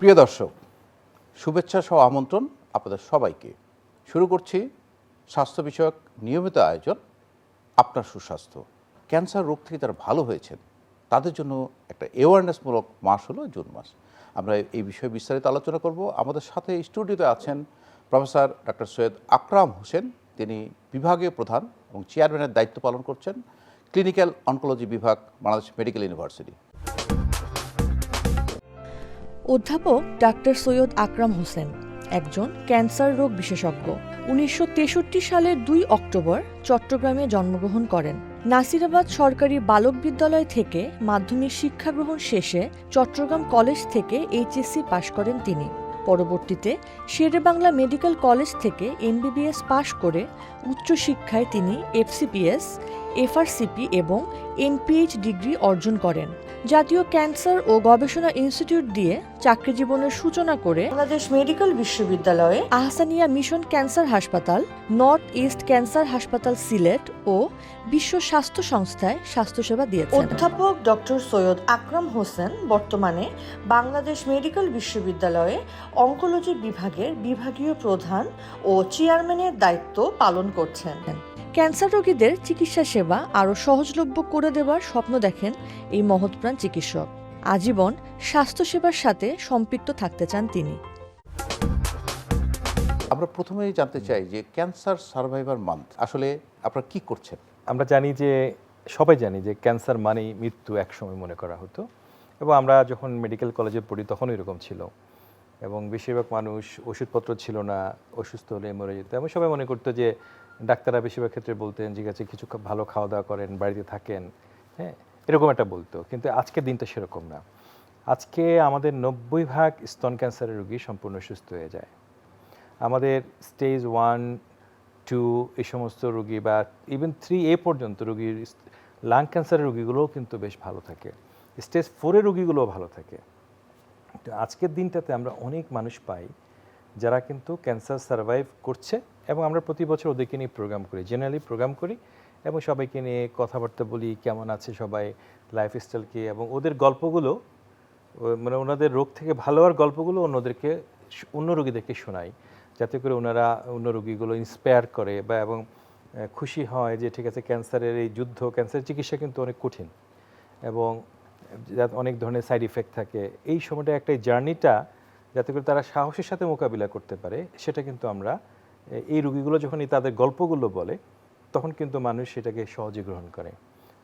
প্রিয় দর্শক, শুভেচ্ছা সহ আমন্ত্রণ আপনাদের সবাইকে। শুরু করছি স্বাস্থ্য বিষয়ক নিয়মিত আয়োজন আপনার সুস্বাস্থ্য। ক্যান্সার রোগ থেকে যারা ভালো হয়েছেন তাদের জন্য একটা অ্যাওয়ারনেসমূলক মাস হলো জুন মাস। আমরা এই বিষয়ে বিস্তারিত আলোচনা করব। আমাদের সাথে স্টুডিওতে আছেন প্রফেসর ডক্টর সৈয়দ আকরাম হোসেন। তিনি বিভাগীয় প্রধান এবং চেয়ারম্যানের দায়িত্ব পালন করছেন ক্লিনিক্যাল অনকোলজি বিভাগ, বাংলাদেশ মেডিকেল ইউনিভার্সিটি। অধ্যাপক ডাক্তার সৈয়দ আকরাম হোসেন একজন ক্যান্সার রোগ বিশেষজ্ঞ। 1963 সালের 2 অক্টোবর চট্টগ্রামে জন্মগ্রহণ করেন। নাসিরাবাদ সরকারি বালক বিদ্যালয় থেকে মাধ্যমিক শিক্ষা গ্রহণ শেষে চট্টগ্রাম কলেজ থেকে এইচএসসি পাশ করেন তিনি। পরবর্তীতে শেরেবাংলা মেডিকেল কলেজ থেকে এমবিবিএস পাশ করে উচ্চশিক্ষায় তিনি এফসিপিএস, এফআরসিপি এবং এনপিএইচ ডিগ্রি অর্জন করেন। জাতীয় ক্যান্সার ও গবেষণা ইনস্টিটিউট দিয়ে চাকরি জীবনের সূচনা করে বাংলাদেশ মেডিকেল বিশ্ববিদ্যালয়ে আহসানিয়া মিশন ক্যান্সার হাসপাতাল, নর্থ ইস্ট ক্যান্সার হাসপাতাল সিলেট ও বিশ্ব স্বাস্থ্য সংস্থায় স্বাস্থ্যসেবা দিয়েছেন। অধ্যাপক ডক্টর সৈয়দ আকরাম হোসেন বর্তমানে বাংলাদেশ মেডিকেল বিশ্ববিদ্যালয়ে অনকোলজি বিভাগের বিভাগীয় প্রধান ও চেয়ারম্যানের দায়িত্ব পালন করছেন। ক্যান্সার রোগীদের চিকিৎসা সেবা আরও সহজলভ্য করে দেওয়ার স্বপ্ন দেখেন এই মহৎপ্রাণ চিকিৎসক। আজীবন স্বাস্থ্যসেবার সাথে সম্পৃক্ত থাকতে চান তিনি। আমরা প্রথমেই জানতে চাই যে ক্যান্সার সার্ভাইভার মান্থ আসলে আপনারা কি করছেন? আমরা সবাই জানি যে ক্যান্সার মানেই মৃত্যু একসময় মনে করা হতো, এবং আমরা যখন মেডিকেল কলেজে পড়ি তখন এরকম ছিল, এবং বেশিরভাগ মানুষ ওষুধপত্র ছিল না, অসুস্থ হলে মরে যেত। এবং সবাই মনে করতো যে ডাক্তাররা বেশিরভাগ ক্ষেত্রে বলতেন যে কাছে কিছু ভালো খাওয়া দাওয়া করেন, বাড়িতে থাকেন, হ্যাঁ, এরকম একটা বলতো। কিন্তু আজকের দিনটা সেরকম না। আজকে আমাদের 90% স্তন ক্যান্সারের রোগী সম্পূর্ণ সুস্থ হয়ে যায়। আমাদের স্টেজ 1, 2 এই সমস্ত রোগী বা ইভেন 3A পর্যন্ত রোগীর লাং ক্যান্সারের রোগীগুলোও কিন্তু বেশ ভালো থাকে। স্টেজ 4 এর রোগীগুলোও ভালো থাকে। তো আজকের দিনটাতে আমরা অনেক মানুষ পাই যারা কিন্তু ক্যান্সার সার্ভাইভ করছে, এবং আমরা প্রতি বছর ওদেরকে নিয়ে প্রোগ্রাম করি, জেনারেলি প্রোগ্রাম করি, এবং সবাইকে নিয়ে কথাবার্তা বলি, কেমন আছে সবাই, লাইফস্টাইল কি, এবং ওদের গল্পগুলো মানে ওনাদের রোগ থেকে ভালো হওয়ার গল্পগুলো অন্য রোগীদেরকে শোনাই, যাতে করে ওনারা অন্য রোগীগুলো ইন্সপায়ার করে বা এবং খুশি হয় যে ঠিক আছে, ক্যান্সারের এই যুদ্ধ, ক্যান্সারের চিকিৎসা কিন্তু অনেক কঠিন এবং অনেক ধরনের সাইড ইফেক্ট থাকে। এই সময়টা একটা জার্নিটা যাতে করে তারা সাহসের সাথে মোকাবিলা করতে পারে, সেটা কিন্তু আমরা এই রোগীগুলো যখনই তাদের গল্পগুলো বলে তখন কিন্তু মানুষ সেটাকে সহজে গ্রহণ করে।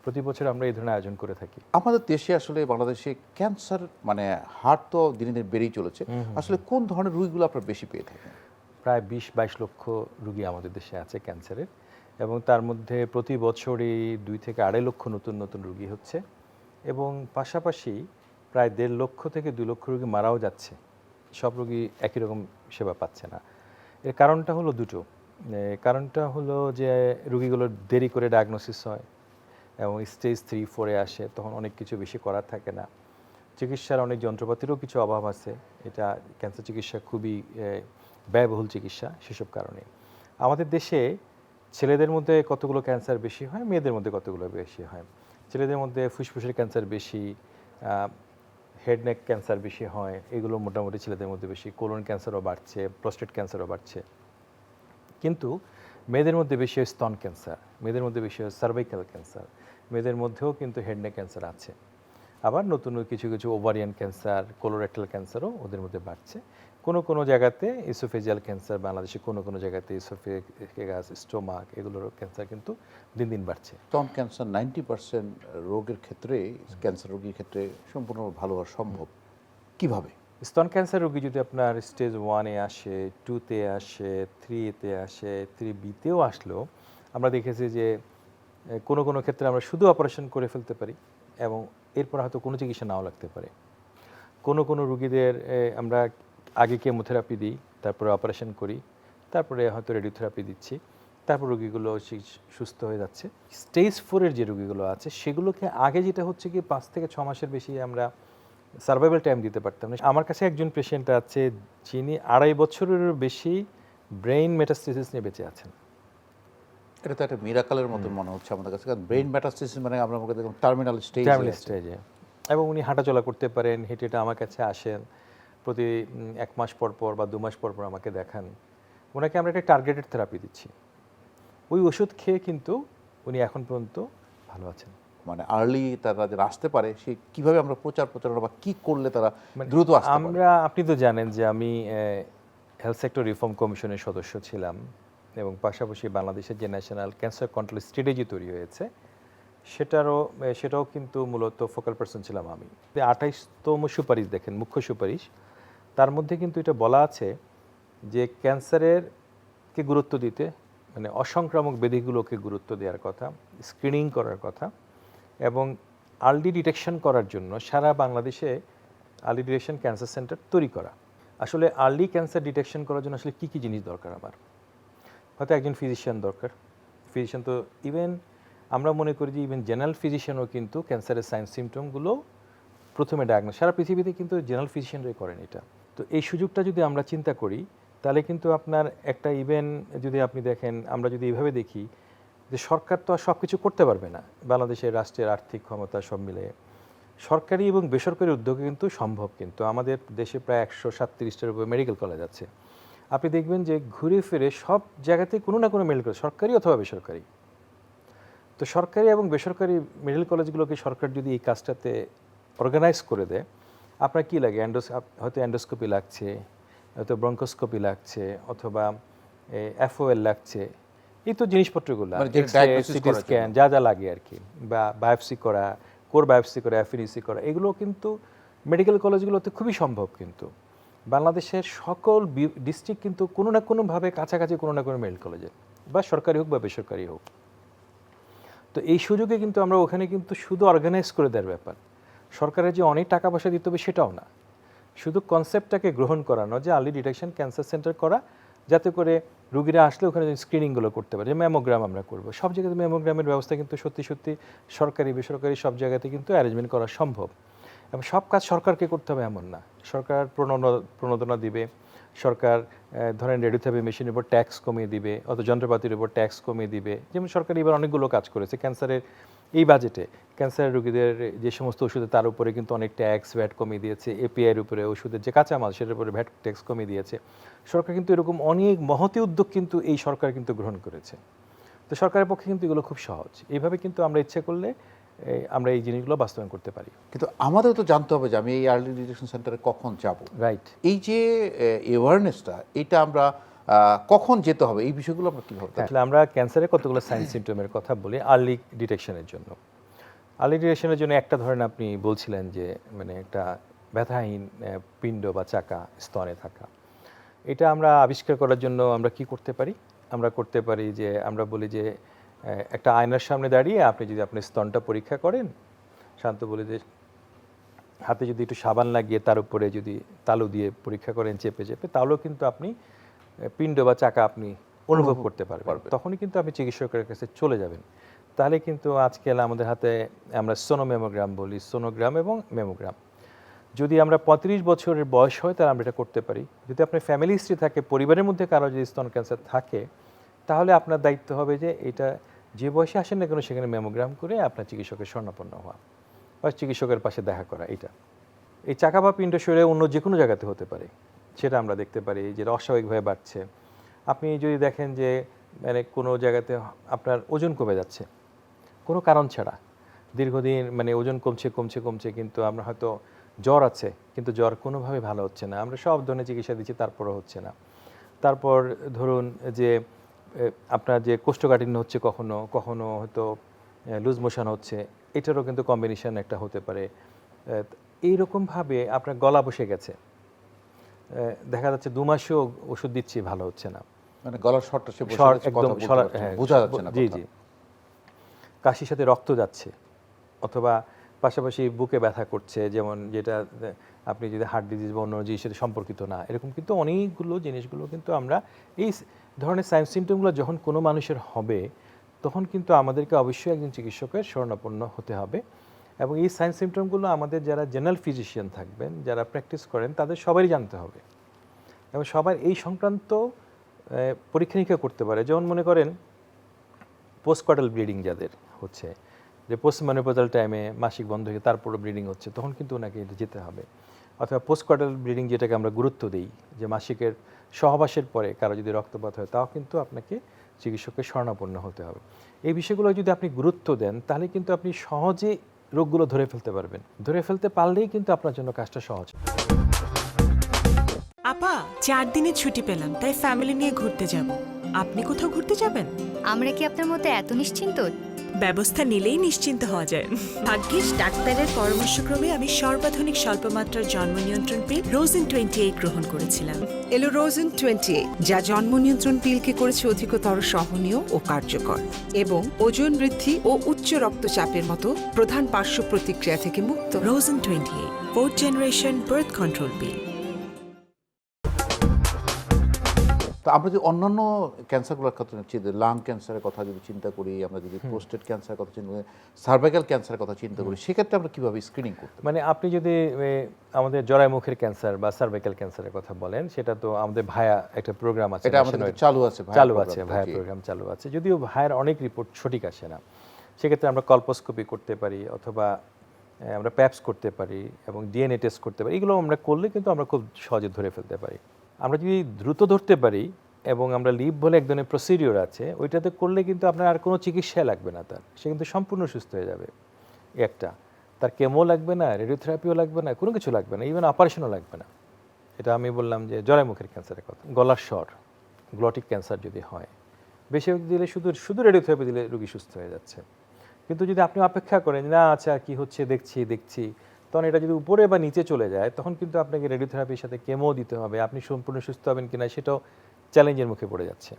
প্রতি বছর আমরা এই ধরনের আয়োজন করে থাকি। আমাদের দেশে আসলে বাংলাদেশে ক্যান্সার মানে হার তো দিনে দিনে বেড়েই চলেছে। আসলে কোন ধরনের রোগীগুলো আপনারা বেশি পেয়ে থাকেন? প্রায় 20-22 লক্ষ রোগী আমাদের দেশে আছে ক্যান্সারের, এবং তার মধ্যে প্রতি বছরই 2 থেকে 2.5 লক্ষ নতুন নতুন রোগী হচ্ছে, এবং পাশাপাশি প্রায় 1.5 লক্ষ থেকে 2 লক্ষ রোগী মারাও যাচ্ছে। সব রোগী একই রকম সেবা পাচ্ছে না। এর কারণটা হলো দুটো। কারণটা হলো যে রোগীগুলো দেরি করে ডায়াগনোসিস হয় এবং স্টেজ 3-4-এ আসে, তখন অনেক কিছু বেশি করার থাকে না। চিকিৎসার অনেক যন্ত্রপাতিরও কিছু অভাব আছে, এটা ক্যান্সার চিকিৎসা খুবই ব্যয়বহুল চিকিৎসা, সেসব কারণে। আমাদের দেশে ছেলেদের মধ্যে কতগুলো ক্যান্সার বেশি হয়, মেয়েদের মধ্যে কতগুলো বেশি হয়। ছেলেদের মধ্যে ফুসফুসের ক্যান্সার বেশি, হেড নেক ক্যান্সার বেশি হয়, এগুলো মোটামুটি ছেলেদের মধ্যে বেশি। কোলন ক্যান্সারও বাড়ছে, প্রস্টেট ক্যান্সারও বাড়ছে। কিন্তু মেয়েদের মধ্যে বেশি হয় স্তন ক্যান্সার, মেয়েদের মধ্যে বেশি হয় সার্ভাইকাল ক্যান্সার, মেয়েদের মধ্যেও কিন্তু হেড নেক ক্যান্সার আছে। আবার নতুন কিছু কিছু ওভারিয়ান ক্যান্সার, কোলোরেক্টাল ক্যান্সারও ওদের মধ্যে বাড়ছে। কোনো জায়গাতে ইসোফেজিয়াল ক্যান্সার, বাংলাদেশে কোনো জায়গাতে ইসোফেগাস, স্টোমাক, এগুলোর ক্যান্সার কিন্তু দিন দিন বাড়ছে। স্তন ক্যান্সার 90% রোগের ক্ষেত্রে, ক্যান্সার রোগীর ক্ষেত্রে সম্পূর্ণ ভালো হওয়া সম্ভব কিভাবে? স্তন ক্যান্সার রোগী যদি আপনার স্টেজ 1-এ আসে, 2-তে আসে, 3-তে আসে, 3B-তেও আসলেও আমরা দেখেছি যে কোনো ক্ষেত্রে আমরা শুধু অপারেশন করে ফেলতে পারি, এবং এরপর হয়তো কোনো চিকিৎসা নাও লাগতে পারে। কোনো রোগীদের আমরা আগে কেমোথেরাপি দিই, তারপরে অপারেশন করি, তারপরে হয়তো রেডিওথেরাপি দিচ্ছি, তারপর রোগীগুলো সুস্থ হয়ে যাচ্ছে। স্টেজ 4-এর যে রোগীগুলো আছে সেগুলোকে আগে যেটা হচ্ছে কি 5 থেকে 6 মাসের বেশি আমরা সার্ভাইভাল টাইম দিতে পারতাম না। আমার কাছে একজন পেশেন্ট আছে যিনি 2.5 বছরেরও বেশি ব্রেইন মেটাস্টেসিস নিয়ে বেঁচে আছেন। এটা তো একটা মিরাকলের মতো মনে হচ্ছে আমাদের কাছে, কারণ ব্রেইন মেটাস্টেসিস মানে আমরা মনে করি টার্মিনাল স্টেজে, এবং উনি হাঁটাচলা করতে পারেন, হেঁটে আমার কাছে আসেন, প্রতি 1 মাস পর পর বা 2 মাস পর পর আমাকে দেখান, ওনাকে আমরা একটা টার্গেটেড থেরাপি দিচ্ছি। ওই ওষুধ খেয়ে কিন্তু উনি এখন পর্যন্ত ভালো আছেন। মানে আর্লি তারা যেন আসতে পারে, সে কিভাবে আমরা প্রচারণা বা কি করলে তারা দ্রুত আসতে পারে? আপনি তো জানেন যে আমি হেলথ সেক্টর রিফর্ম কমিশনের সদস্য ছিলাম এবং পাশাপাশি বাংলাদেশের যে ন্যাশনাল ক্যান্সার কন্ট্রোল স্ট্র্যাটেজি তৈরি হয়েছে সেটাও কিন্তু মূলত ফোকাল পারসন ছিলাম আমি। 28তম সুপারিশ দেখেন, মুখ্য সুপারিশ, তার মধ্যে কিন্তু এটা বলা আছে যে ক্যান্সারেরকে গুরুত্ব দিতে, মানে অসংক্রামক ব্যাধিগুলোকে গুরুত্ব দেওয়ার কথা, স্ক্রিনিং করার কথা এবং আর্লি ডিটেকশন করার জন্য সারা বাংলাদেশে আর্লি ডিটেকশন ক্যান্সার সেন্টার তৈরি করা। আসলে আর্লি ক্যান্সার ডিটেকশন করার জন্য আসলে কী কী জিনিস দরকার? আমার হয়তো একজন ফিজিশিয়ান দরকার। ফিজিশিয়ান তো ইভেন আমরা মনে করি যে ইভেন জেনারেল ফিজিশিয়ানও কিন্তু ক্যান্সারের সাইন সিমটমগুলো প্রথমে ডায়াগনোস, সারা পৃথিবীতে কিন্তু জেনারেল ফিজিশিয়ানরাই করেন এটা। তো এই সুযোগটা যদি আমরা চিন্তা করি তাহলে কিন্তু আপনার একটা ইভেন যদি আপনি দেখেন, আমরা যদি এইভাবে দেখি যে সরকার তো আর সব কিছু করতে পারবে না, বাংলাদেশের রাষ্ট্রের আর্থিক ক্ষমতা সব মিলে সরকারি এবং বেসরকারি উদ্যোগে কিন্তু সম্ভব। কিন্তু আমাদের দেশে প্রায় 137টার উপরে মেডিকেল কলেজ আছে। আপনি দেখবেন যে ঘুরে ফিরে সব জায়গাতে কোনো না কোনো মেডিকেল কলেজ, সরকারি অথবা বেসরকারি। তো সরকারি এবং বেসরকারি মেডিকেল কলেজগুলোকে সরকার যদি এই কাজটাতে অর্গানাইজ করে দেয়, আপনার কী লাগে, হয়তো অ্যান্ডোস্কোপি লাগছে, হয়তো ব্রঙ্কোস্কোপি লাগছে, অথবা এফওএল লাগছে, এই তো জিনিসপত্রগুলো, সিটি স্ক্যান, যা যা লাগে আর কি, বা বায়োপসি করা, কোর বায়োপসি করা, এফএনইসি করা, এগুলো কিন্তু মেডিকেল কলেজগুলোতে খুবই সম্ভব। কিন্তু বাংলাদেশের সকল ডিস্ট্রিক্ট কিন্তু কোনো না কোনোভাবে কাছাকাছি কোনো না কোনো মেডিকেল কলেজে, বা সরকারি হোক বা বেসরকারি হোক। তো এই সুযোগে কিন্তু আমরা ওখানে কিন্তু শুধু অর্গানাইজ করে দেওয়ার ব্যাপার, সরকারের যে অনেক টাকা পয়সা দিতে হবে সেটাও না, শুধু কনসেপ্টটাকে গ্রহণ করানো যে আর্লি ডিটেকশন ক্যান্সার সেন্টার করা, যাতে করে রুগীরা আসলে ওখানে স্ক্রিনিংগুলো করতে পারে। যে ম্যামোগ্রাম আমরা করবো, সব জায়গাতে ম্যামোগ্রামের ব্যবস্থা কিন্তু সত্যি সত্যি সরকারি বেসরকারি সব জায়গাতে কিন্তু অ্যারেঞ্জমেন্ট করা সম্ভব। এবং সব কাজ সরকারকে করতে হবে এমন না, সরকার প্রণোদনা দিবে, সরকার ধরেন রেডিওথেরাপি মেশিনের উপর ট্যাক্স কমিয়ে দিবে, অথবা যন্ত্রপাতির উপর ট্যাক্স কমিয়ে দিবে। যেমন সরকার এবার অনেকগুলো কাজ করেছে ক্যান্সারের এই বাজেটে, ক্যান্সারের রোগীদের যে সমস্ত ওষুধে তার উপরে কিন্তু অনেক ট্যাক্স ভ্যাট কমিয়ে দিয়েছে, এপিআইয়ের উপরে ওষুধের যে কাঁচামাল সেটার উপরে ভ্যাট ট্যাক্স কমিয়ে দিয়েছে। সরকার কিন্তু এরকম অনেক মহতি উদ্যোগ কিন্তু এই সরকার কিন্তু গ্রহণ করেছে। তো সরকারের পক্ষে কিন্তু এগুলো খুব সহজ, এইভাবে কিন্তু আমরা ইচ্ছে করলে আমরা এই জিনিসগুলো বাস্তবায়ন করতে পারি। কিন্তু আমাদের তো জানতে হবে যে আমি এই আর্লি ডিটেকশন সেন্টারে কখন যাব। রাইট। এই যে অ্যাওয়ারনেসটা, এটা আমরা কখন যেতে হবে, এই বিষয়গুলো আমরা কীভাবে? আসলে আমরা ক্যান্সারের কতগুলো সাইন সিমটমের কথা বলি আর্লি ডিটেকশনের জন্য। আর্লি ডিটেকশনের জন্য একটা ধরেন আপনি বলছিলেন যে মানে একটা ব্যথাহীন পিণ্ড বা চাকা স্তনে থাকা, এটা আমরা আবিষ্কার করার জন্য আমরা কি করতে পারি? আমরা করতে পারি যে আমরা বলি যে একটা আয়নার সামনে দাঁড়িয়ে আপনি যদি আপনার স্তনটা পরীক্ষা করেন, শান্ত বলে যে হাতে যদি একটু সাবান লাগিয়ে তার উপরে যদি তালু দিয়ে পরীক্ষা করেন চেপে চেপে, তাহলেও কিন্তু আপনি পিণ্ড বা চাকা আপনি অনুভব করতে পারবেন। তখনই কিন্তু আপনি চিকিৎসকের কাছে চলে যাবেন। তাহলে কিন্তু আজকাল আমাদের হাতে আমরা সোনোমেমোগ্রাম বলি, সোনোগ্রাম এবং মেমোগ্রাম। যদি আমরা 35 বছরের বয়স হয় তাহলে আমরা এটা করতে পারি। যদি আপনার ফ্যামিলি হিস্ট্রি থাকে, পরিবারের মধ্যে কারো যদি স্তন ক্যান্সার থাকে, তাহলে আপনার দায়িত্ব হবে যে এটা যে বয়সে আসেন না কেন সেখানে মেমোগ্রাম করে আপনার চিকিৎসকের শরণাপন্ন হওয়া বা চিকিৎসকের পাশে দেখা করা। এই চাকা বা পিণ্ড শরীরে অন্য যে কোনো জায়গাতে হতে পারে, সেটা আমরা দেখতে পারি যে অস্বাভাবিকভাবে বাড়ছে। আপনি যদি দেখেন যে মানে কোনো জায়গাতে আপনার ওজন কমে যাচ্ছে কোনো কারণ ছাড়া, দীর্ঘদিন মানে ওজন কমছে কমছে কমছে, কিন্তু আমরা হয়তো জ্বর আছে কিন্তু জ্বর কোনোভাবে ভালো হচ্ছে না, আমরা সব ধরনের চিকিৎসা দিচ্ছি তারপরও হচ্ছে না। তারপর ধরুন যে আপনার যে কোষ্ঠকাঠিন্য হচ্ছে, কখনো কখনো হয়তো লুজ মোশন হচ্ছে, এটারও কিন্তু কম্বিনেশন একটা হতে পারে। এইরকমভাবে আপনার গলা বসে গেছে, দেখা যাচ্ছে 2 মাসেও ওষুধ দিচ্ছি ভালো হচ্ছে না, মানে গলার স্বরটা সে একদম বোঝা যাচ্ছে না। জি জি। কাশির সাথে রক্ত যাচ্ছে, অথবা পাশাপাশি বুকে ব্যথা করছে, যেমন যেটা আপনি যদি হার্ট ডিজিজ বা অন্য জিনিসের সাথে সম্পর্কিত না, এরকম কিন্তু অনেকগুলো জিনিসগুলো কিন্তু আমরা এই ধরনের সাইন সিমটমগুলো যখন কোনো মানুষের হবে, তখন কিন্তু আমাদেরকে অবশ্যই একজন চিকিৎসকের শরণাপন্ন হতে হবে। এবং এই সাইন সিমটমগুলো আমাদের যারা জেনারেল ফিজিশিয়ান থাকবেন, যারা প্র্যাকটিস করেন, তাদের সবারই জানতে হবে এবং সবার এই সংক্রান্ত পরীক্ষা নিরীক্ষা করতে পারে। যেমন মনে করেন পোস্টকটাল ব্লিডিং যাদের হচ্ছে, যে পোস্ট মেনোপজাল টাইমে মাসিক বন্ধ হয়ে তারপরে ব্লিডিং হচ্ছে, তখন কিন্তু ওনাকে এটা যেতে হবে। অথবা পোস্টকোয়ার্টাল ব্লিডিং যেটাকে আমরা গুরুত্ব দিই, যে মাসিকের সহবাসের পরে কারো যদি রক্তপাত হয়, তাও কিন্তু আপনাকে চিকিৎসকের শরণাপন্ন হতে হবে। এই বিষয়গুলো যদি আপনি গুরুত্ব দেন, তাহলে কিন্তু আপনি সহজে রোগগুলো ধরে ফেলতে পারবেন। ধরে ফেলতে পারলেই কিন্তু আপনার জন্য কাজটা সহজ। আপা 4 দিনের ছুটি পেলাম, তাই ফ্যামিলি নিয়ে ঘুরতে যাব। আপনি কোথাও ঘুরতে যাবেন? আমরা কি আপনার মতো এত নিশ্চিন্ত? ব্যবস্থা নিলেই নিশ্চিন্ত হওয়া যায়। ভাগ্যিস ডাক্তারের পরামর্শক্রমে আমি সর্বাধুনিক স্বল্পমাত্রার জন্ম নিয়ন্ত্রণ পিল রোজেন 28 গ্রহণ করেছিলাম। এলো রোজেন 28, যা জন্ম নিয়ন্ত্রণ পিলকে করেছে অধিকতর সহনীয় ও কার্যকর, এবং ওজন বৃদ্ধি ও উচ্চ রক্তচাপের মতো প্রধান পার্শ্ব প্রতিক্রিয়া থেকে মুক্ত। Rosen 28 4th generation birth control পিল। তো আমরা যদি অন্যান্য ক্যান্সারগুলোর কথা লাং ক্যান্সারের কথা যদি চিন্তা করি, আমরা যদি প্রোস্টেট ক্যান্সারের কথা চিন্তা করি, সার্ভাইকাল ক্যান্সারের কথা চিন্তা করি, সেক্ষেত্রে আমরা কীভাবে স্ক্রিনিং করতে পারি? মানে আপনি যদি আমাদের জরায়ুমুখের ক্যান্সার বা সার্ভাইকাল ক্যান্সারের কথা বলেন, সেটা তো আমাদের ভায়া একটা প্রোগ্রাম আছে, এটা আমাদের চালু আছে, ভায়া প্রোগ্রাম চালু আছে। যদিও ভায়ার অনেক রিপোর্ট সঠিক আসে না, সেক্ষেত্রে আমরা কল্পোস্কোপি করতে পারি, অথবা আমরা প্যাপস করতে পারি, এবং ডিএনএ টেস্ট করতে পারি। এগুলো আমরা করলে কিন্তু আমরা খুব সহজে ধরে ফেলতে পারি। আমরা যদি দ্রুত ধরতে পারি, এবং আমরা লিভ বলে এক ধরনের প্রসিডিওর আছে, ওইটাতে করলে কিন্তু আপনার আর কোনো চিকিৎসা লাগবে না, তার সে কিন্তু সম্পূর্ণ সুস্থ হয়ে যাবে। একটা তার কেমো লাগবে না, রেডিওথেরাপিও লাগবে না, কোনো কিছু লাগবে না, ইভেন অপারেশনও লাগবে না। এটা আমি বললাম যে জরায়ুমুখের ক্যান্সারের কথা। গলার স্বর, গ্লটিক ক্যান্সার যদি হয়, বেশিরভাগ দিলে শুধু রেডিওথেরাপি দিলে রোগী সুস্থ হয়ে যাচ্ছে। কিন্তু যদি আপনি অপেক্ষা করেন, না আচ্ছা কী হচ্ছে দেখছি, তখন এটা যদি উপরে বা নিচে চলে যায়, তখন কিন্তু আপনাকে রেডিওথেরাপির সাথে কেমো দিতে হবে। আপনি সম্পূর্ণ সুস্থ হবেন কিনা সেটাও চ্যালেঞ্জের মুখে পড়ে যাচ্ছে।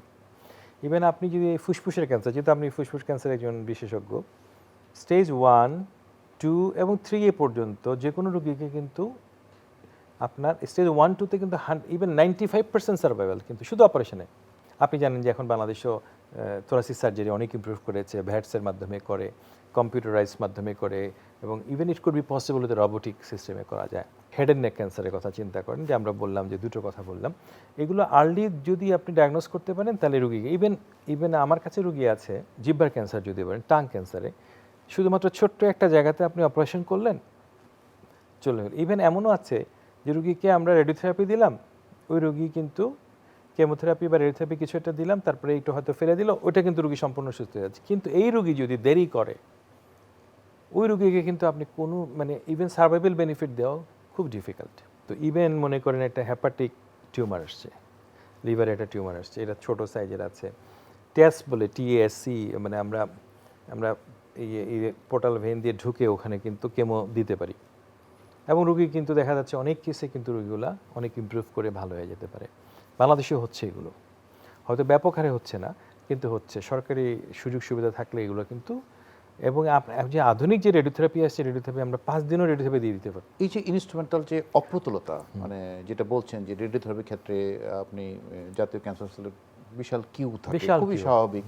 ইভেন আপনি যদি ফুসফুসের ক্যান্সার, যেহেতু আপনি ফুসফুস ক্যান্সারের একজন বিশেষজ্ঞ, স্টেজ 1, 2 এবং 3 এ পর্যন্ত যে কোনো রোগীকে কিন্তু আপনার স্টেজ 1, 2-তে কিন্তু ইভেন 95% সার্ভাইভাল, কিন্তু শুধু অপারেশনে। আপনি জানেন যে এখন বাংলাদেশেও থোরাসিক সার্জারি অনেক ইমপ্রুভ করেছে, ভ্যাটসের মাধ্যমে করে, কম্পিউটারাইজ মাধ্যমে করে, এবং even it could be possible with robotic সিস্টেমে করা যায়। হেড অ্যান্ড নেক ক্যান্সারের কথা চিন্তা করেন, যে আমরা বললাম যে দুটো কথা বললাম, এগুলো আর্লি যদি আপনি ডায়াগনোস করতে পারেন, তাহলে রুগীকে ইভেন আমার কাছে রুগী আছে জিহ্বার ক্যান্সার যদি বলেন, টাং ক্যান্সারে শুধুমাত্র ছোট্ট একটা জায়গাতে আপনি অপারেশন করলেন, চলে গেল। ইভেন এমনও আছে যে রুগীকে আমরা রেডিওথেরাপি দিলাম, ওই রুগী কিন্তু কেমোথেরাপি বা রেডিওথেরাপি কিছু একটা দিলাম, তারপরে একটু হয়তো ফেলে দিল, ওইটা কিন্তু রুগী সম্পূর্ণ সুস্থ হয়ে যাচ্ছে। কিন্তু এই রুগী যদি দেরি করে, ওই রুগীকে কিন্তু আপনি কোনো ইভেন সার্ভাইভাল বেনিফিট দেওয়া খুব ডিফিকাল্ট। তো ইভেন মনে করেন একটা হেপাটিক টিউমার আসছে, লিভারে একটা টিউমার আসছে, এটা ছোট সাইজের আছে, টেস্ট বলে TASC, আমরা এই পোর্টাল ভেন দিয়ে ঢুকে ওখানে কিন্তু কেমো দিতে পারি, এবং রুগী কিন্তু দেখা যাচ্ছে অনেক কেসে কিন্তু রুগীগুলা অনেক ইমপ্রুভ করে ভালো হয়ে যেতে পারে। বাংলাদেশেও হচ্ছে এগুলো, হয়তো ব্যাপক হারে হচ্ছে না, কিন্তু হচ্ছে। সরকারি সুযোগ সুবিধা থাকলে এগুলো কিন্তু, এবং যে আধুনিক যে রেডিওথেরাপি আসছে, রেডিওথেরাপি আমরা 5 দিনও রেডিওথেরাপি দিয়ে দিতে পারি। এই যে ইনস্ট্রুমেন্টাল যে অপ্রতুলতা, যেটা বলছেন যে রেডিওথেরাপির ক্ষেত্রে আপনি জাতীয় ক্যান্সার সেলের বিশাল কিউ থাকে, খুবই স্বাভাবিক,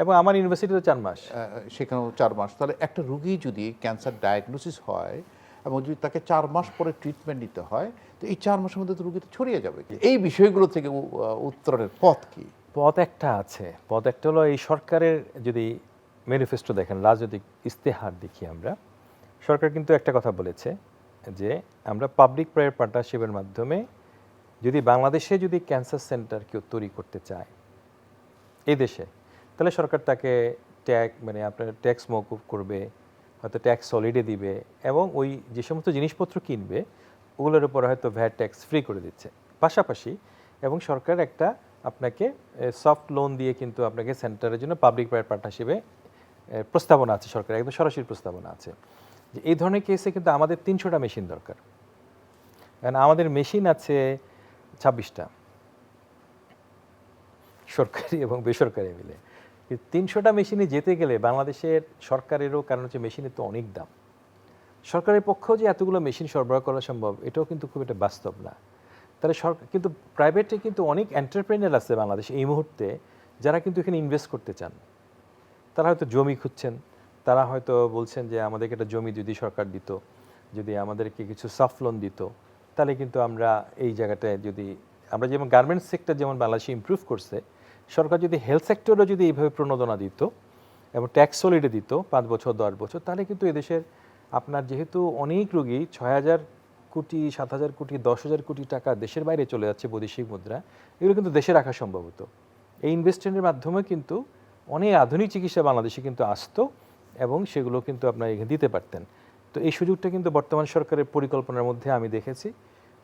এবং আমার ইউনিভার্সিটিতে 4 মাস, সেখানেও 4 মাস। তাহলে একটা রুগী যদি ক্যান্সার ডায়াগনোসিস হয় এবং যদি তাকে 4 মাস পরে ট্রিটমেন্ট নিতে হয়, তো এই 4 মাসের মধ্যে তো রুগীতে ছড়িয়ে যাবে। এই বিষয়গুলো থেকে উত্তরণের পথ কি? পথ একটা আছে। পথ একটা হলো, এই সরকারের যদি ম্যানিফেস্টো দেখেন, রাজনৈতিক ইস্তেহার দেখি আমরা, সরকার কিন্তু একটা কথা বলেছে যে আমরা পাবলিক প্রাইভেট পার্টনারশিপের মাধ্যমে যদি বাংলাদেশে যদি ক্যান্সার সেন্টার কেউ তৈরি করতে চায় এই দেশে, তাহলে সরকার তাকে আপনার ট্যাক্স মওকুফ করবে, হয়তো ট্যাক্স সলিডে দিবে, এবং ওই যে সমস্ত জিনিসপত্র কিনবে ওগুলোর উপর হয়তো ভ্যাট ট্যাক্স ফ্রি করে দিচ্ছে পাশাপাশি। এবং সরকার একটা আপনাকে সফট লোন দিয়ে কিন্তু আপনাকে সেন্টারের জন্য পাবলিক প্রাইভেট পার্টনারশিপে প্রস্তাবনা আছে, সরকার একদম সরাসরি প্রস্তাবনা আছে যে এই ধরনের কেসে কিন্তু আমাদের 300টা মেশিন দরকার। কারণ আমাদের মেশিন আছে 26টা, সরকারি এবং বেসরকারি মিলে। 300টা মেশিনে যেতে গেলে বাংলাদেশের সরকারেরও, কারণ হচ্ছে মেশিনের তো অনেক দাম, সরকারের পক্ষেও যে এতগুলো মেশিন সরবরাহ করা সম্ভব এটাও কিন্তু খুব একটা বাস্তব না। তাহলে সরকার কিন্তু, প্রাইভেটে কিন্তু অনেক এন্টারপ্রেনার আছে বাংলাদেশে এই মুহূর্তে, যারা কিন্তু এখানে ইনভেস্ট করতে চান। তারা হয়তো জমি খুঁজছেন, তারা হয়তো বলছেন যে আমাদেরকে একটা জমি যদি সরকার দিত, যদি আমাদেরকে কিছু সফট লোন দিত, তাহলে কিন্তু আমরা এই জায়গাটায় যদি আমরা যেমন গার্মেন্টস সেক্টর যেমন বাংলাদেশে ইমপ্রুভ করছে, সরকার যদি হেলথ সেক্টরও যদি এইভাবে প্রণোদনা দিত এবং ট্যাক্স সলিডে দিত 5 বছর 10 বছর, তাহলে কিন্তু এদেশের আপনার যেহেতু অনেক রোগী 6,000 কোটি, 7,000 কোটি, 10,000 কোটি টাকা দেশের বাইরে চলে যাচ্ছে বৈদেশিক মুদ্রা, এগুলো কিন্তু দেশে রাখা সম্ভব হতো। এই ইনভেস্টমেন্টের মাধ্যমে কিন্তু অনেক আধুনিক চিকিৎসা বাংলাদেশে কিন্তু আসতো এবং সেগুলো কিন্তু আপনারা এখানে দিতে পারতেন। তো এই সুযোগটা কিন্তু বর্তমান সরকারের পরিকল্পনার মধ্যে আমি দেখেছি।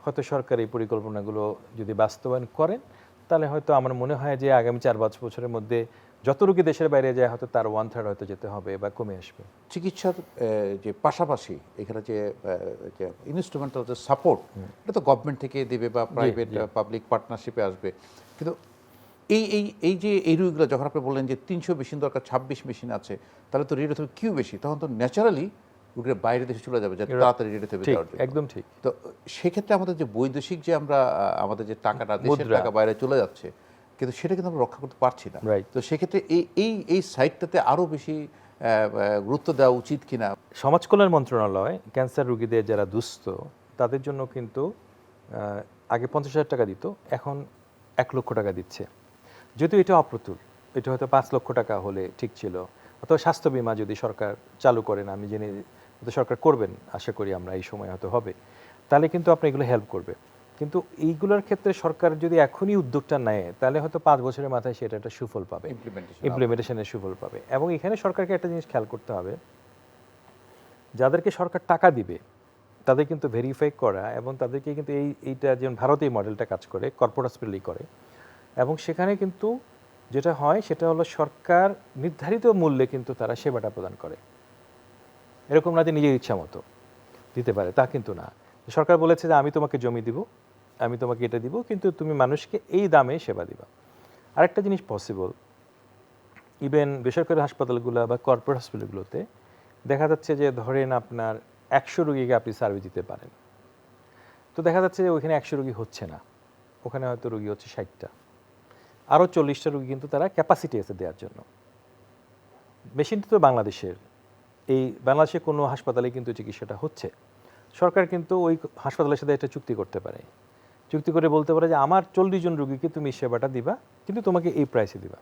হয়তো সরকার এই পরিকল্পনাগুলো যদি বাস্তবায়ন করেন তাহলে হয়তো আমার মনে হয় যে আগামী 4-5 বছরের মধ্যে যত রোগী দেশের বাইরে যায় হয়তো তার 1/3 হয়তো যেতে হবে বা কমে আসবে। চিকিৎসার যে পাশাপাশি এখানে যে ইনস্ট্রুমেন্টাল যে সাপোর্ট, এটা তো গভর্নমেন্ট থেকে দেবে বা প্রাইভেট পাবলিক পার্টনারশিপে আসবে, কিন্তু এই যে এই রোগীগুলো যখন আপনি বললেন যে 300 মেশিন দরকার, 26 মেশিন আছে, তাহলে তো রেডিওথেরাপি কিউ বেশি, তখন তো ন্যাচারালি রোগীরা বাইরে দেশে চলে যাবে যাতে তাড়াতাড়ি রেডিওথেরাপি দেওয়ার জন্য। একদম ঠিক। তো সেক্ষেত্রে আমাদের যে বৈদেশিক যে আমরা আমাদের যে টাকাটা দেশের মুদ্রা। টাকা বাইরে চলে যাচ্ছে, কিন্তু সেটা কিন্তু আমরা রক্ষা করতে পারছি না। Right. তো সেক্ষেত্রে এই সাইডটাতে আরও বেশি গুরুত্ব দেওয়া উচিত কিনা। সমাজ কল্যাণ মন্ত্রণালয় ক্যান্সার রোগীদের যারা দুস্থ তাদের জন্য কিন্তু আগে 50,000 টাকা দিত, এখন 1 লক্ষ টাকা দিচ্ছে। যদিও এটা অপ্রতুল, এটা হয়তো 5 লক্ষ টাকা হলে ঠিক ছিল, অথবা স্বাস্থ্য বীমা যদি সরকার চালু করেন, আমি জেনে হয়তো সরকার করবেন, আশা করি আমরা এই সময় হয়তো হবে, তাহলে কিন্তু আপনি এগুলো হেল্প করবে। কিন্তু এইগুলোর ক্ষেত্রে সরকার যদি এখনই উদ্যোগটা নেয় তাহলে হয়তো 5 বছরের মাথায় সেটা একটা সুফল পাবে, ইমপ্লিমেন্টেশনের সুফল পাবে। এবং এখানে সরকারকে একটা জিনিস খেয়াল করতে হবে, যাদেরকে সরকার টাকা দিবে তাদের কিন্তু ভেরিফাই করা এবং তাদেরকে কিন্তু এইটা যেমন ভারতে এই মডেলটা কাজ করে, কর্পোরেট হসপিটালই করে, এবং সেখানে কিন্তু যেটা হয় সেটা হলো সরকার নির্ধারিত মূল্যে কিন্তু তারা সেবাটা প্রদান করে। এরকম না যে নিজের ইচ্ছা মতো দিতে পারে, তা কিন্তু না। সরকার বলেছে যে আমি তোমাকে জমি দিব, আমি তোমাকে এটা দিব, কিন্তু তুমি মানুষকে এই দামে সেবা দিবা। আরেকটা জিনিস পসিবল, ইভেন বেসরকারি হাসপাতালগুলো বা কর্পোরেট হসপিটালগুলোতে দেখা যাচ্ছে যে ধরেন আপনার 100 রোগীকে আপনি সার্ভিস দিতে পারেন, তো দেখা যাচ্ছে যে ওইখানে 100 রোগী হচ্ছে না, ওখানে হয়তো রোগী হচ্ছে 60টা, আরও 40টা রোগী কিন্তু তারা ক্যাপাসিটি আছে দেওয়ার জন্য। মেশিনটা তো বাংলাদেশের, এই বাংলাদেশে কোনো হাসপাতালে কিন্তু চিকিৎসাটা হচ্ছে। সরকার কিন্তু ওই হাসপাতালের সাথে একটা চুক্তি করতে পারে, চুক্তি করে বলতে পারে যে আমার 40 জন রোগীকে তুমি সেবাটা দিবা, কিন্তু তোমাকে এই প্রাইসে দিবা।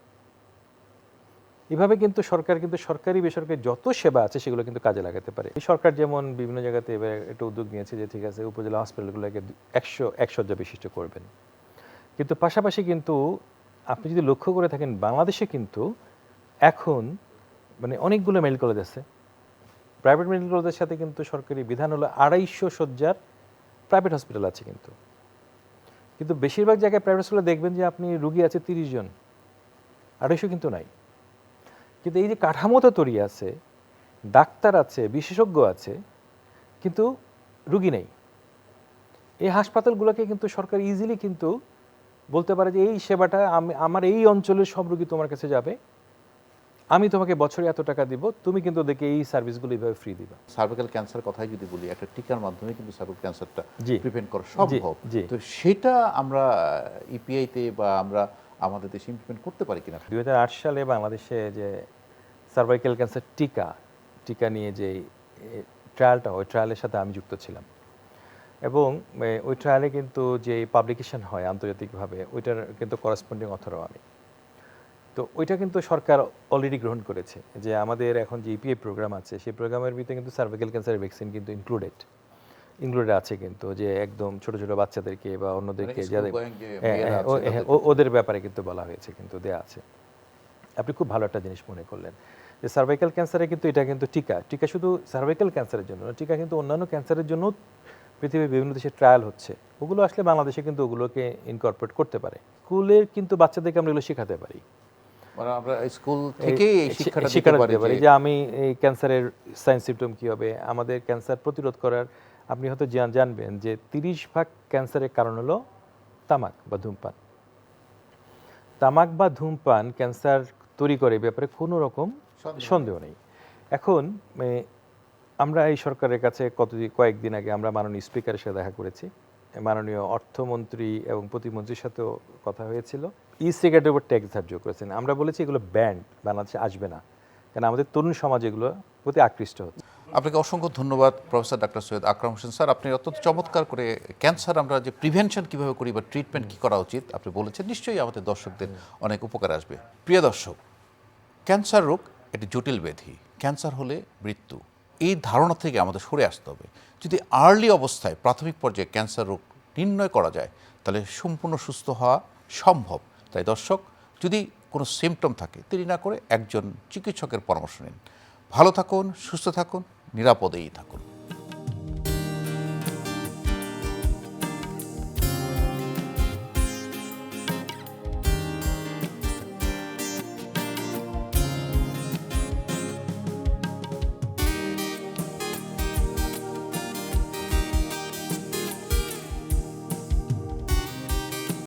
এভাবে কিন্তু সরকার কিন্তু সরকারি বেসরকারি যত সেবা আছে সেগুলো কিন্তু কাজে লাগাতে পারে। এই সরকার যেমন বিভিন্ন জায়গাতে এবার একটা উদ্যোগ নিয়েছে যে ঠিক আছে উপজেলা হসপিটালগুলোকে 100 শয্যা বিশিষ্ট করবেন, কিন্তু পাশাপাশি কিন্তু আপনি যদি লক্ষ্য করে থাকেন বাংলাদেশে কিন্তু এখন মানে অনেকগুলো মেডিকেল কলেজ আছে, প্রাইভেট মেডিকেল কলেজের সাথে কিন্তু সরকারি বিধান হলো 250 শয্যার প্রাইভেট হসপিটাল আছে, কিন্তু বেশিরভাগ জায়গায় প্রাইভেট হসপিটালে দেখবেন যে আপনি রুগী আছে 30 জন, 250 কিন্তু নাই। কিন্তু এই যে কাঠামোটা তৈরি আছে, ডাক্তার আছে, বিশেষজ্ঞ আছে, কিন্তু রুগী নেই। এই হাসপাতালগুলোকে কিন্তু সরকার ইজিলি কিন্তু বলতে পারে যে এই সেবাটা আমার এই অঞ্চলের সব রুগী তোমার কাছে যাবে, আমি তোমাকে বছরে এত টাকা দিব, তুমি কিন্তু দেখে এই সার্ভিসগুলো এইভাবে ফ্রি দিবা। সার্ভিক্যাল ক্যান্সার কথাই যদি বলি, একটা টিকার মাধ্যমে কিন্তু সার্ভিক্যাল ক্যান্সারটা জি। প্রিভেন্ট করা সম্ভব। জি। তো সেটা আমরা ইপিআইতে বা আমরা আমাদের দেশে ইমপ্লিমেন্ট করতে পারি কিনা। 2008 সালে বাংলাদেশে যে সার্ভাইকাল ক্যান্সার টিকা নিয়ে যে ট্রায়ালটা, ওই ট্রায়ালের সাথে আমি যুক্ত ছিলাম, এবং ওই ট্রায়ালে কিন্তু যে পাবলিকেশন হয় আন্তর্জাতিকভাবে ওইটার কিন্তু করেসপন্ডিং অথরও আমি। তো ওইটা কিন্তু সরকার অলরেডি গ্রহণ করেছে যে আমাদের এখন যে ইপিআই প্রোগ্রাম আছে সেই প্রোগ্রামের ভিতরে কিন্তু সার্ভাইকাল ক্যান্সারের ভ্যাকসিন কিন্তু ইনক্লুডেড আছে, কিন্তু যে একদম ছোট ছোট বাচ্চাদেরকে বা অন্যদেরকে যাদের ওদের ব্যাপারে কিন্তু বলা হয়েছে, কিন্তু দেয়া আছে। আপনি খুব ভালো একটা জিনিস মনে করলেন যে সার্ভাইকাল ক্যান্সারে কিন্তু এটা কিন্তু টিকা শুধু সার্ভাইকাল ক্যান্সারের জন্য না, টিকা কিন্তু অন্যান্য ক্যান্সারের জন্য পৃথিবীর বিভিন্ন দেশে ট্রায়াল হচ্ছে। ওগুলো আসলে বাংলাদেশে কিন্তু ওগুলোকে ইনকর্পোরেট করতে পারে। স্কুলের কিন্তু বাচ্চাদেরকে আমরা এগুলো শেখাতে পারি, মানে আমরা স্কুল থেকেই এই শিক্ষাটা দিতে পারি যে আমি এই ক্যান্সারের সাইন সিমটম কি হবে, আমাদের ক্যান্সার প্রতিরোধ করার। আপনি হয়তো জানবেন যে 30% ক্যান্সারের কারণ হলো তামাক বা ধূমপান ক্যান্সার তৈরি করে, ব্যাপারে কোনো রকম সন্দেহ নেই। এখন আমরা এই সরকারের কাছে কয়েকদিন আগে আমরা মাননীয় স্পিকারের সাথে দেখা করেছি, মাননীয় অর্থমন্ত্রী এবং প্রতিমন্ত্রীর সাথেও কথা হয়েছিল। সিগারেটের উপর ট্যাক্স ধার্য করেছেন। আমরা বলেছি এগুলো ব্যান্ড বাংলাদেশে আসবে না, কারণ আমাদের তরুণ সমাজ এগুলো প্রতি আকৃষ্ট হচ্ছে। আপনাকে অসংখ্য ধন্যবাদ প্রফেসর ডাক্তার সৈয়দ আকরাম হোসেন স্যার। আপনি অত্যন্ত চমৎকার করে ক্যান্সার আমরা যে প্রিভেনশন কীভাবে করি বা ট্রিটমেন্ট কী করা উচিত আপনি বলেছেন, নিশ্চয়ই আমাদের দর্শকদের অনেক উপকার আসবে। প্রিয় দর্শক, ক্যান্সার রোগ একটি জটিল ব্যাধি, ক্যান্সার হলে মৃত্যু, এই ধারণা থেকে আমাদের সরে আসতে হবে। যদি আর্লি অবস্থায় প্রাথমিক পর্যায়ে ক্যান্সার রোগ নির্ণয় করা যায় তাহলে সম্পূর্ণ সুস্থ হওয়া সম্ভব। তাই দর্শক, যদি কোনো সিমটম থাকে দেরি না করে একজন চিকিৎসকের পরামর্শ নিন। ভালো থাকুন, সুস্থ থাকুন, নিরাপদেই থাকুন।